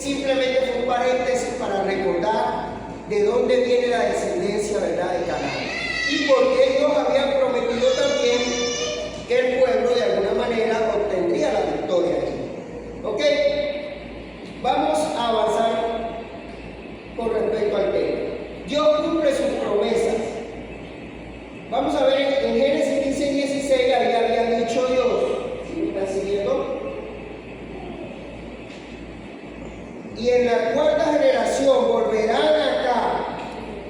simplemente fue un paréntesis para recordar de dónde viene la descendencia, ¿verdad?, de Canaán. Y por qué Dios había prometido también que el pueblo de alguna manera obtendría la victoria aquí. ¿Ok? Vamos a avanzar con respecto al tema. Dios cumple sus promesas. Vamos a ver en Génesis 15:16, ahí había dicho Dios. ¿Sí me están siguiendo? Y en la cuarta generación volverán acá,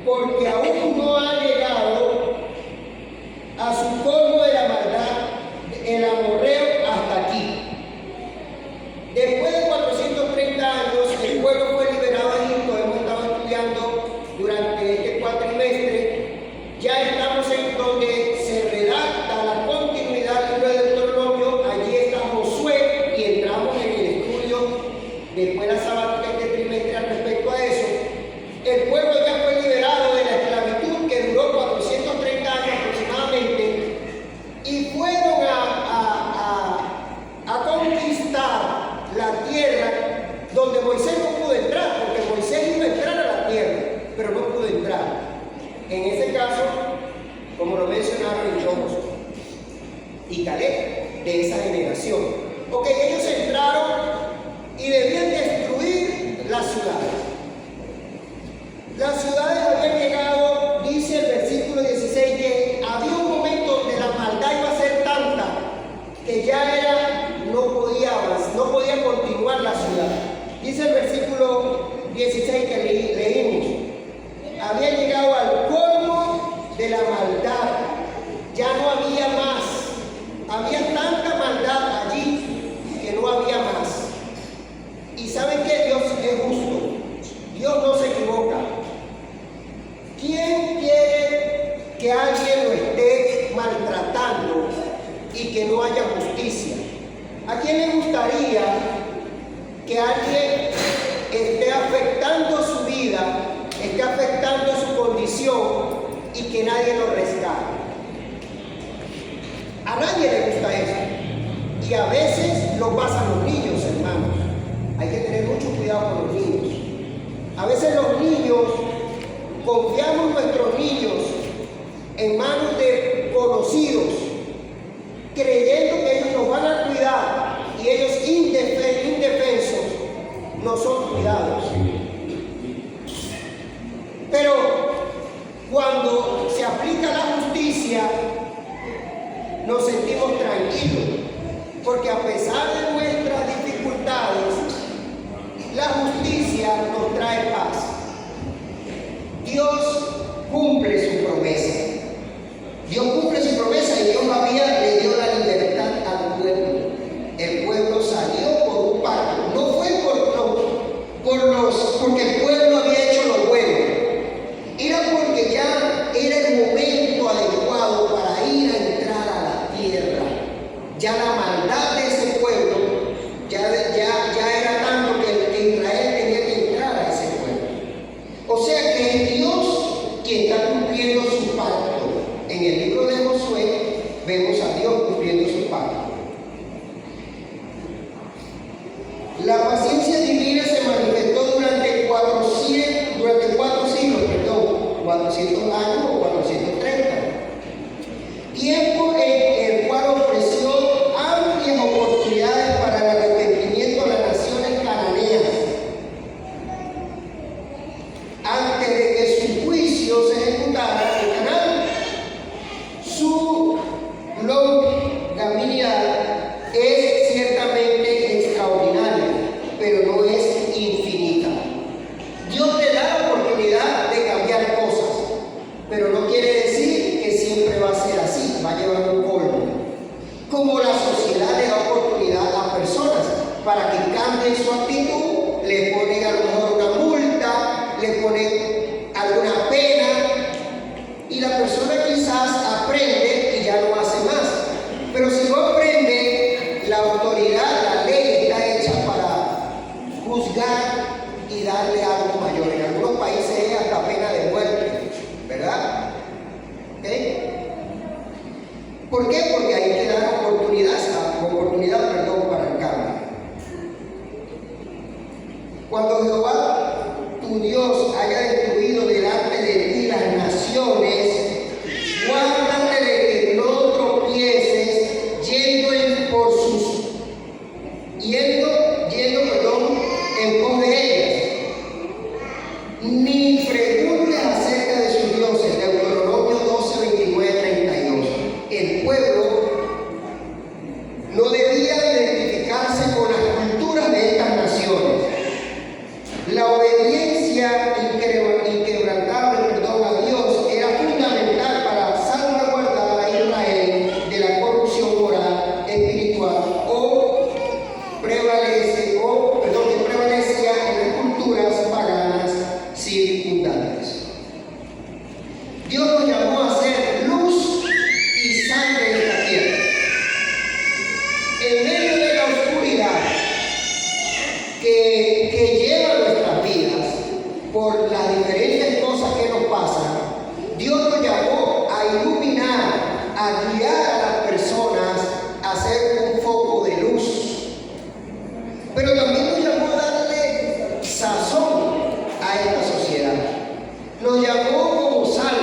porque aún no ha llegado a su colmo de la maldad el amorreo hasta aquí. Después de 430 años, el pueblo fue liberado de Egipto. Hemos estado estudiando durante este cuatrimestre. Ya estamos en donde se redacta la continuidad del libro de Deuteronomio. Allí está Josué y entramos en el estudio después de la sabática de este trimestre al respecto a eso. El pueblo ya fue liberado de la esclavitud que duró 430 años aproximadamente y fueron a conquistar la tierra donde Moisés no pudo entrar, porque Moisés iba a entrar a la tierra, pero no pudo entrar. En ese caso, como lo mencionaron Josué y Caleb, de esa generación. Ok, ellos entraron y debían destruir las ciudades. Las ciudades habían llegado, dice el versículo 16, que había un momento donde la maldad iba a ser tanta que ya no podía continuar la ciudad. Dice el versículo 16 que leímos. Había llegado al colmo de la maldad. Ya no había más. Había tanta maldad allí que no había más. Y saben que Dios es justo. Dios no se equivoca. ¿Quién quiere que alguien lo esté maltratando y que no haya justicia? ¿A quién le gustaría que alguien esté afectando su vida, esté afectando su condición y que nadie lo rescate? A nadie le gusta eso. Y a veces lo pasan los niños, hermanos. Hay que tener mucho cuidado con los niños. A veces los niños, confiamos nuestros niños en manos de conocidos, creyendo que ellos nos van a cuidar y ellos indefensos no son cuidados. Pero cuando se aplica la justicia, nos sentimos tranquilos, porque a pesar de nuestras dificultades, la justicia nos trae paz. Dios cumple su promesa. Dios cumple su promesa y Dios le dio la libertad al pueblo. El pueblo salió por un pacto. No fue porque el pueblo había hecho lo bueno. Era porque ya era el momento adecuado para ir a entrar a la tierra. Ya la maldad de ese pueblo ya era tanto que Israel tenía que entrar a ese pueblo. O sea que es Dios quien está cumpliendo su pacto. En el libro de Josué vemos a Dios cumpliendo su pacto. La paciencia divina se manifestó durante 400 siglos, 400 años o 430. Tiempo en el cual ofreció amplias oportunidades para el arrepentimiento a las naciones cananeas, antes de que su juicio se ejecutara en Canaán. Su longanimidad es ciertamente extraordinaria, pero no es infinita. Dios te da la oportunidad de cambiar cosas, pero no quiere decir que siempre va a ser así, va a llevar un colmo. Como la sociedad le da oportunidad a personas para que cambien su actitud, le ponen a lo mejor una multa, le ponen alguna pena, y la persona quizás aprende y ya no hace más. Pero si no aprende, la autoridad, la ley está hecha para juzgar y darle algo mayor. En algunos países es hasta pena de muerte, ¿verdad? ¿Okay? ¿Por qué? Porque hay que dar oportunidad para el cambio. Cuando Jehová, tu Dios, haya destruido delante de ti las naciones, guárdate de que no tropieces yendo en pos de ellas, ni preguntes acerca de sus dioses. Deuteronomio 12, 29, 32. El pueblo no debía identificarse con las culturas de estas naciones. La obediencia inquebrantable a Dios era fundamental para salvaguardar a Israel de la corrupción moral, espiritual que prevalecía en las culturas paganas circundantes. Dios nos llamó a ser luz y sangre en esta tierra. En medio de la oscuridad que lleva nuestras vidas por las diferentes cosas que nos pasan, Dios nos llamó a iluminar, a guiar a las personas a ser un foco de luz. Pero también nos llamó a darle sazón a esta sociedad. Nos llamó como sal.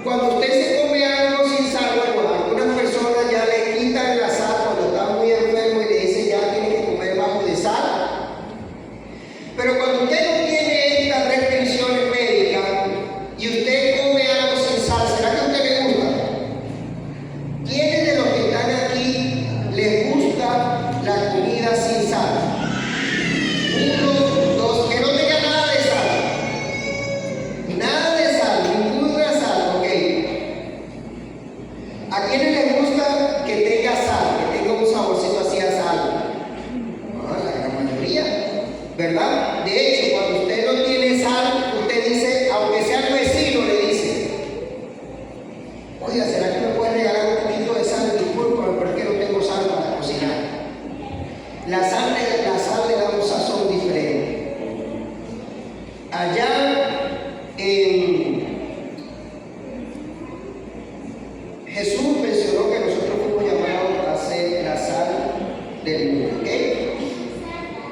Cuando usted se come algo sin sal, bueno, algunas personas ya le quitan la sal cuando está muy enfermo y le dicen ya tiene que comer bajo de sal. Pero cuando usted no tiene estas restricciones médicas y usted come algo sin sal, ¿será que a usted le gusta? ¿Quiénes de los que están aquí les gusta la comida sin sal? 1, 2, que no tenga nada de sal. Nada de sal, ninguna sal, ok. ¿A quiénes les gusta que tenga sal, que tenga un saborcito así a sal? La gran mayoría, ¿verdad? De hecho, cuando usted no tiene sal, usted dice, aunque sea el vecino, le dice, oiga, ¿será que me puede regalar un poquito de sal? Discúlpame, pero es que no tengo sal para cocinar. La sal le da un sazón diferente. Allá Jesús mencionó que nosotros fuimos llamados a ser la sal del mundo, ¿ok?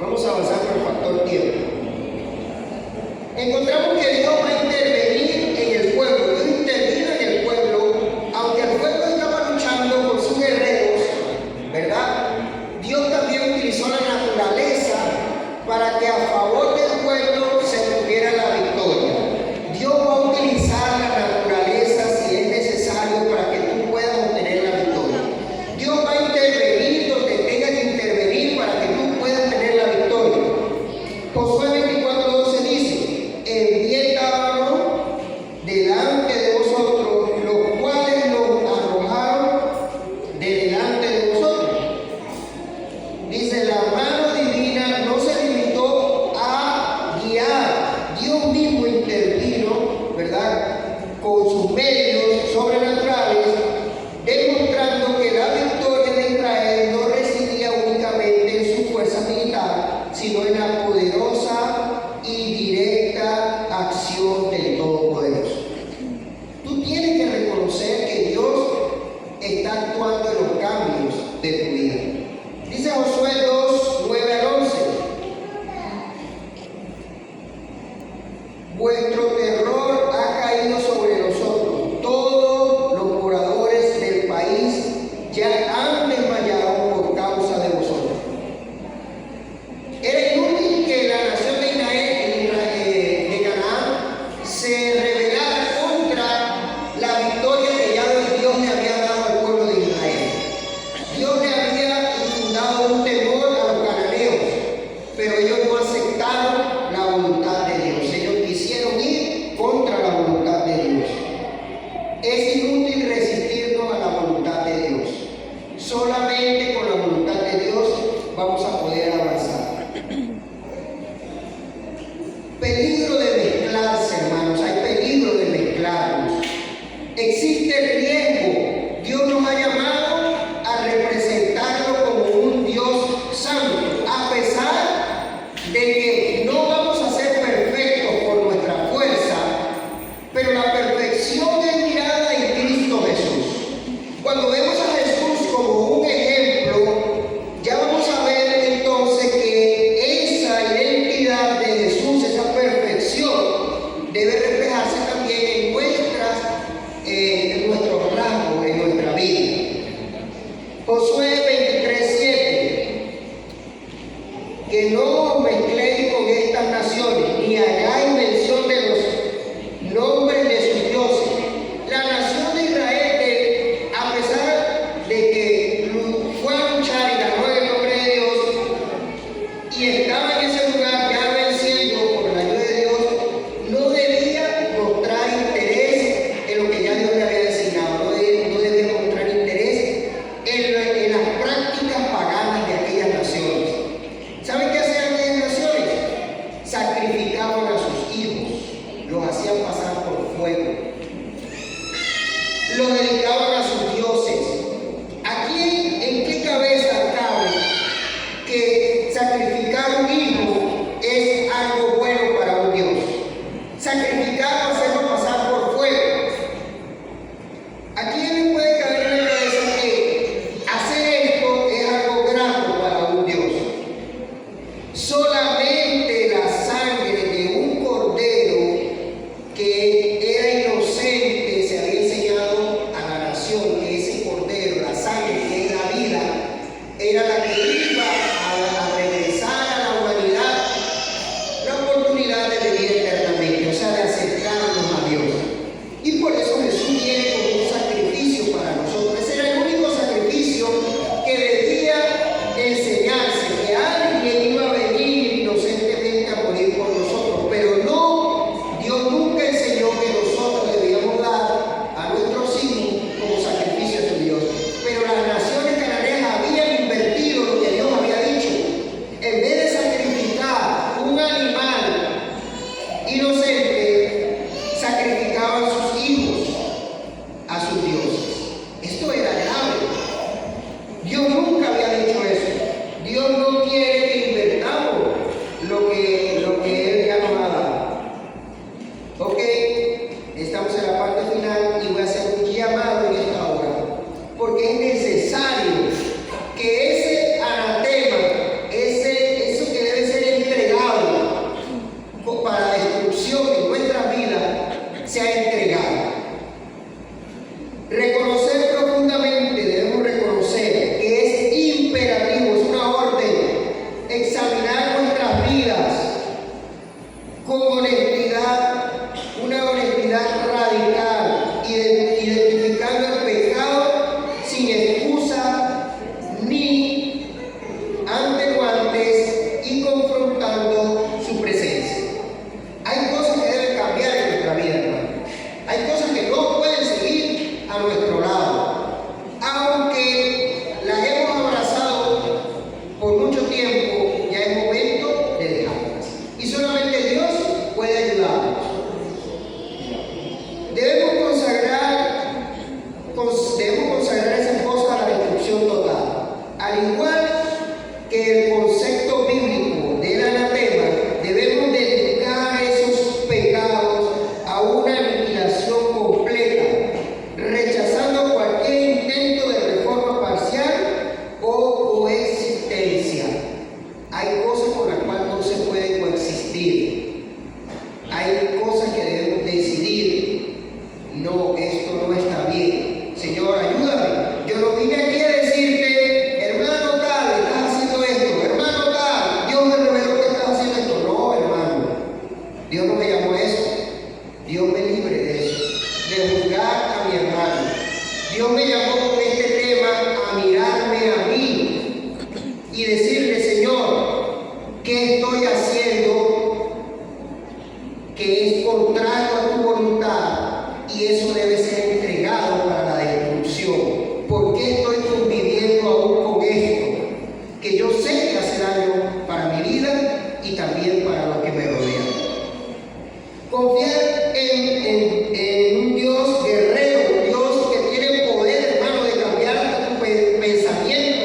Vamos a avanzar por el factor tiempo. Encontramos que Dios va a intervenir en el pueblo. Dios intervino en el pueblo, aunque el pueblo estaba luchando con sus guerreros, ¿verdad? Dios también utilizó la naturaleza para que a favor del pueblo se tuviera la victoria. Dios va a utilizar la naturaleza si es necesario para que tú puedas obtener la victoria. Dios va a intervenir donde tenga que intervenir para que tú puedas tener la victoria. Josué 24:12 dice, enviábamos delante de vosotros, los cuales los arrojaron de delante de vosotros. Dice, la mano divina no se limitó a guiar. Dios mismo intervino, ¿verdad?, con sus medios sobrenaturales, demostrando que la victoria de Israel no residía únicamente en su fuerza militar, sino en la poderosa y directa acción del Todopoderoso. Tú tienes que reconocer que Dios está actuando en los cambios de tu vida. Dice Josué 2, 9 al 11. Vuestro terror ha caído sobre nosotros. Todos los moradores del país ya han desmayado por causa de vosotros. Era inútil que la nación de Israel, de Canaán, se rebelara contra la victoria que ya Dios le había dado al pueblo de Israel. Dios le había infundado un temor a los cananeos, pero ellos no aceptaron la voluntad de Dios. Ellos quisieron ir contra la voluntad de Dios. Es inútil resistirnos a la voluntad de Dios. Solamente con la voluntad de Dios vamos a poder avanzar. Peligro de mezclarse, hermanos. Hay peligro de mezclarnos. Existe riesgo. Dios nos ha llamado a representarlo como un Dios santo, a pesar que no os mezcléis con estas naciones, ni hagáis mención de los nombres de sus dioses. La nación de Israel, a pesar de que fue a luchar y ganó el nombre de Dios, y estaba en ese lugar ya venciendo por la ayuda de Dios, no debía mostrar interés en lo que ya Dios le había designado, no debía mostrar interés en las prácticas paganas de aquellas naciones. ¿Saben qué hacían aquellas naciones? Sacrificaban a sus hijos, los hacían pasar por fuego, los dedicaban a sus dioses. ¿Aquí en qué cabeza cabe que sacrificar un hijo es algo bueno para un Dios? Sacrificar o hacerlo pasar por fuego. ¿A quién puede caber en la cabeza que hacer esto es algo grato para un Dios? Solamente la sangre de un cordero que era inocente se había enseñado a la nación que ese cordero, la sangre que es la vida, era la que iba a regresar a la humanidad la oportunidad de vivir eternamente, o sea, de acercarnos a Dios. Y por eso Jesús viene con un sacrificio para nosotros. Ese era el único sacrificio que debía enseñarse, que alguien iba a venir inocentemente a morir por nosotros, pero no, Dios nunca enseñó que nosotros debíamos dar a nuestros hijos como sacrificio de Dios. Pero las naciones cananeas habían invertido lo que Dios había dicho. En vez de sacrificar un animal inocente, sacrificaban sus hijos a sus dioses. Esto era grave. Dios nunca había dicho eso. Dios no quiere que invertamos lo que Él ya nos ha dado. Ok, estamos en la parte final y voy a hacer un llamado en esta hora, porque es necesario que ese anatema, eso que debe ser entregado para destrucción en nuestra vida, sea entregado. Reconocer profundamente, debemos reconocer que es imperativo, es una orden, examinar nuestras vidas con honestidad, una honestidad radical, identificando el pecado sin excusa ni atenuantes y confrontando su presencia. Hay cosas que deben cambiar en nuestra vida, hermano. Hay cosas que no pueden seguir a nuestro lado, aunque las hemos abrazado por mucho tiempo. Ya es momento de dejarlas, y solamente Dios puede ayudarnos. Debemos consagrar esas cosas a la destrucción total. Al igual que el concepto bíblico del anatema, debemos dedicar esos pecados a una aniquilación completa, rechazando cualquier intento de reforma parcial o coexistencia. Hay cosas con las cuales no se puede coexistir. Hay cosas que debemos decidir. No, esto no está bien. Señor, ayúdame. Yo no vine aquí a decirte, hermano tal, estás haciendo esto. Hermano tal, Dios me reveló que estás haciendo esto. No, hermano. Dios no me llamó a eso. Dios me libre de eso, de juzgar a mi hermano. Dios me llamó con este tema a mirarme a mí y decirle, Señor, ¿qué estoy haciendo que es contrario a tu voluntad? Y eso debe ser entregado para la destrucción. ¿Por qué estoy conviviendo aún con esto? Que yo sé que hace daño para mi vida y también para los que me rodean. Confiar en un Dios guerrero, un Dios que tiene poder, hermano, de cambiar hasta tu pensamiento,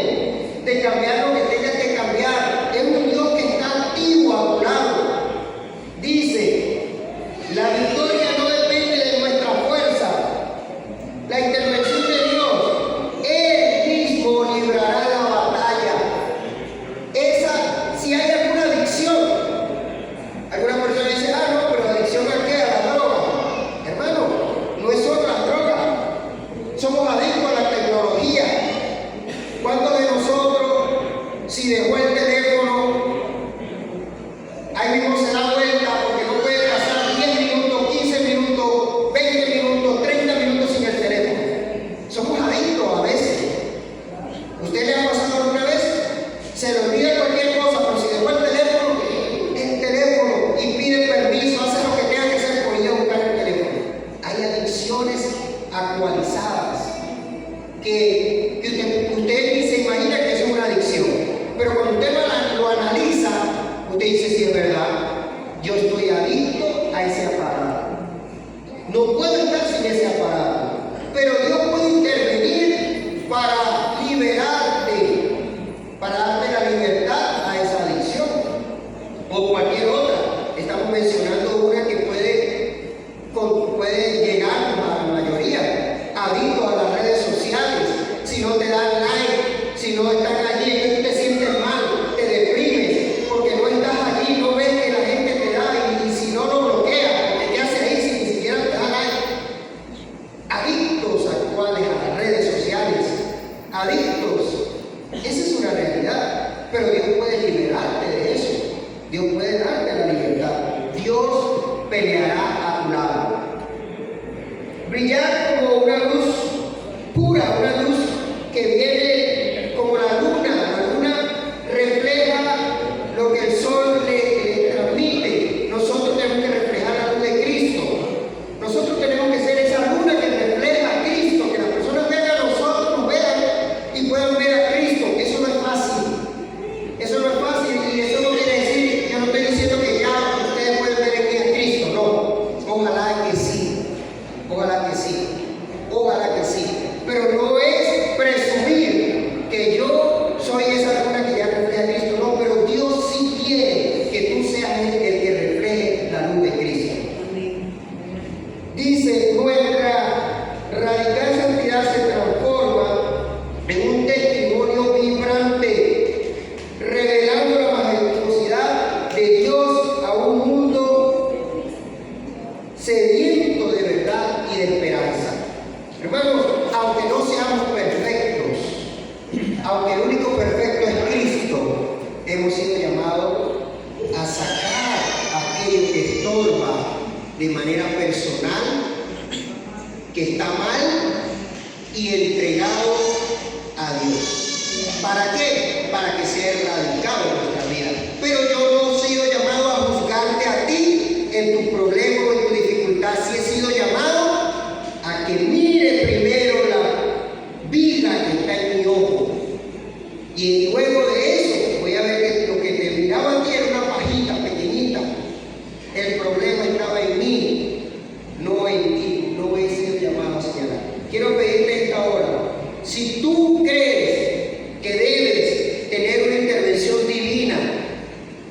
de cambiar lo que tengas que cambiar. Es un Dios que está activo a tu lado. Dice, la victoria no depende de nuestra fuerza. La intervención de Dios, Él mismo librará la batalla. Si hay alguna adicción, alguna persona dice, no, pero adicción a qué? ahí mismo se da vuelta porque no puede pasar 10 minutos, 15 minutos, 20 minutos, 30 minutos sin el teléfono. Somos adictos a veces. ¿Usted le ha pasado alguna vez? Se le olvida cualquier cosa, pero si dejó el teléfono y pide permiso, hace lo que tenga que hacer por ir a buscar el teléfono. Hay adicciones actualizadas que usted ni se imagina que eso es una adicción. Pero cuando usted lo analiza, usted dice, sí, es verdad, yo estoy adicto a ese aparato. No puedo estar sin ese aparato. Pero Dios puede intervenir para liberarte, para darte la libertad a esa adicción. O cualquier otra. Estamos mencionando una que puede llegar a la mayoría. Adictos a las redes sociales. Si no te dan like, si no están allí, tú te sientes mal, te deprimes, porque no estás allí, no ves que la gente te da y si no lo bloquea, porque te hace ahí si ni siquiera te da like. Adictos actuales a las redes sociales, adictos. Esa es una realidad, pero Dios puede liberarte de eso. Dios puede darte la libertad. Dios peleará a tu lado. Brillar como una luz pura, una luz que viene como la luna. La luna refleja lo que el sol le transmite. Nosotros tenemos que reflejar la luz de Cristo. Nosotros tenemos que ser esa luna que refleja a Cristo, que las personas vean a nosotros, nos vean y puedan ver a Cristo. Eso no es fácil. Eso no es fácil y eso no quiere decir, yo no estoy diciendo que ya ustedes pueden ver en mí a Cristo, no. Ojalá que sí. Ojalá que sí. Ojalá que sí. Pero no es presumir que yo soy esa luna que ya refleja a Cristo, no, pero Dios sí quiere que tú seas el que refleje la luz de Cristo. Dice, nuestra radical santidad se transforma en un testimonio vibrante, revelando la majestuosidad de Dios a un mundo sediento de verdad y de esperanza. Hermanos, aunque no seamos perfectos, aunque el único perfecto es Cristo, hemos sido llamados a sacar aquello que estorba de manera personal, que está mal, y entregado a Dios. ¿Para qué? Para que sea erradicado en nuestra vida. Pero yo no he sido llamado a juzgarte a ti en tu problema o en tu dificultad. Sí he sido llamado a que mire primero la viga que está en mi ojo. Y luego de eso voy a ver que lo que te miraba aquí era una pajita pequeñita. El problema estaba en mí, no en ti. No he sido llamado a señalar. Quiero pedirte esta hora, si tú crees que debes tener una intervención divina,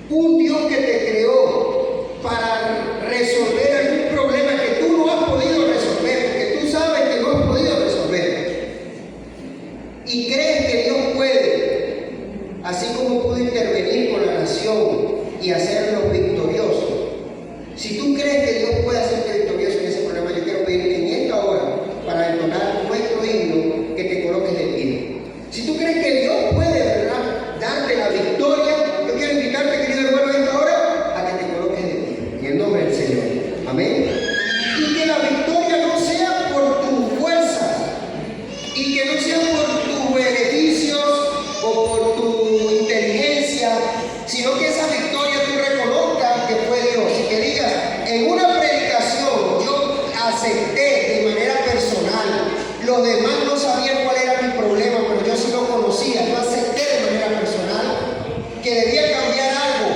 un Dios que te creó para resolver algún problema que tú no has podido resolver, porque tú sabes que no has podido resolver, y crees que Dios puede, así como pudo intervenir con la nación y hacerlos victoriosos. Si tú crees que Dios puede hacerte victorioso en ese problema, yo quiero pedirte en esta hora, para entonar nuestro himno, que te coloques de pie. Si tú crees que Dios puede, ¿verdad?, darte la victoria, yo quiero invitarte, querido hermano, en esta hora, a que te coloques de pie, en el nombre del Señor. Amén. Y que la victoria no sea por tus fuerzas, y que no sea por tus beneficios o por tu inteligencia, sino que esa victoria tú reconozcas que fue Dios, y que digas, en una predicación yo acepté de manera personal, los demás no sabían cuál era mi problema, pero yo sí lo conocía, yo acepté de manera personal que debía cambiar algo,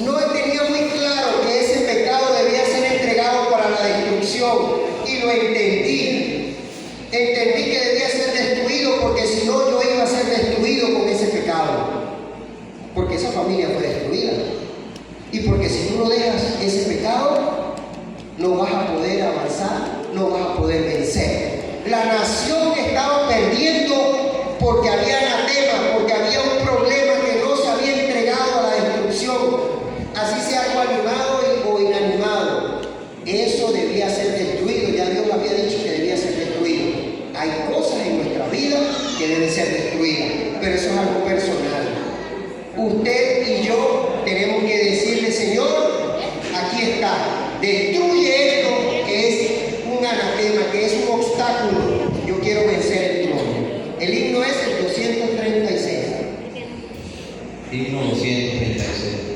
no tenía muy claro que ese pecado debía ser entregado para la destrucción, y lo entendí que debía ser destruido, porque si no yo iba a ser destruido con ese pecado, porque esa familia fue destruida, y porque si tú no dejas ese pecado, no vas a poder avanzar, no vas a poder vencer. La nación estaba perdiendo porque había anatema, porque había un problema que no se había entregado a la destrucción, así sea algo animado o inanimado. Eso debía ser destruido, ya Dios había dicho que debía ser destruido. Hay cosas en nuestra vida que deben ser destruidas, pero eso es algo personal. usted y yo tenemos que decirle, Señor, aquí está, destruye esto que es un anatema, que es un obstáculo. Yo quiero vencer el nombre. El himno es el 236. Himno 236.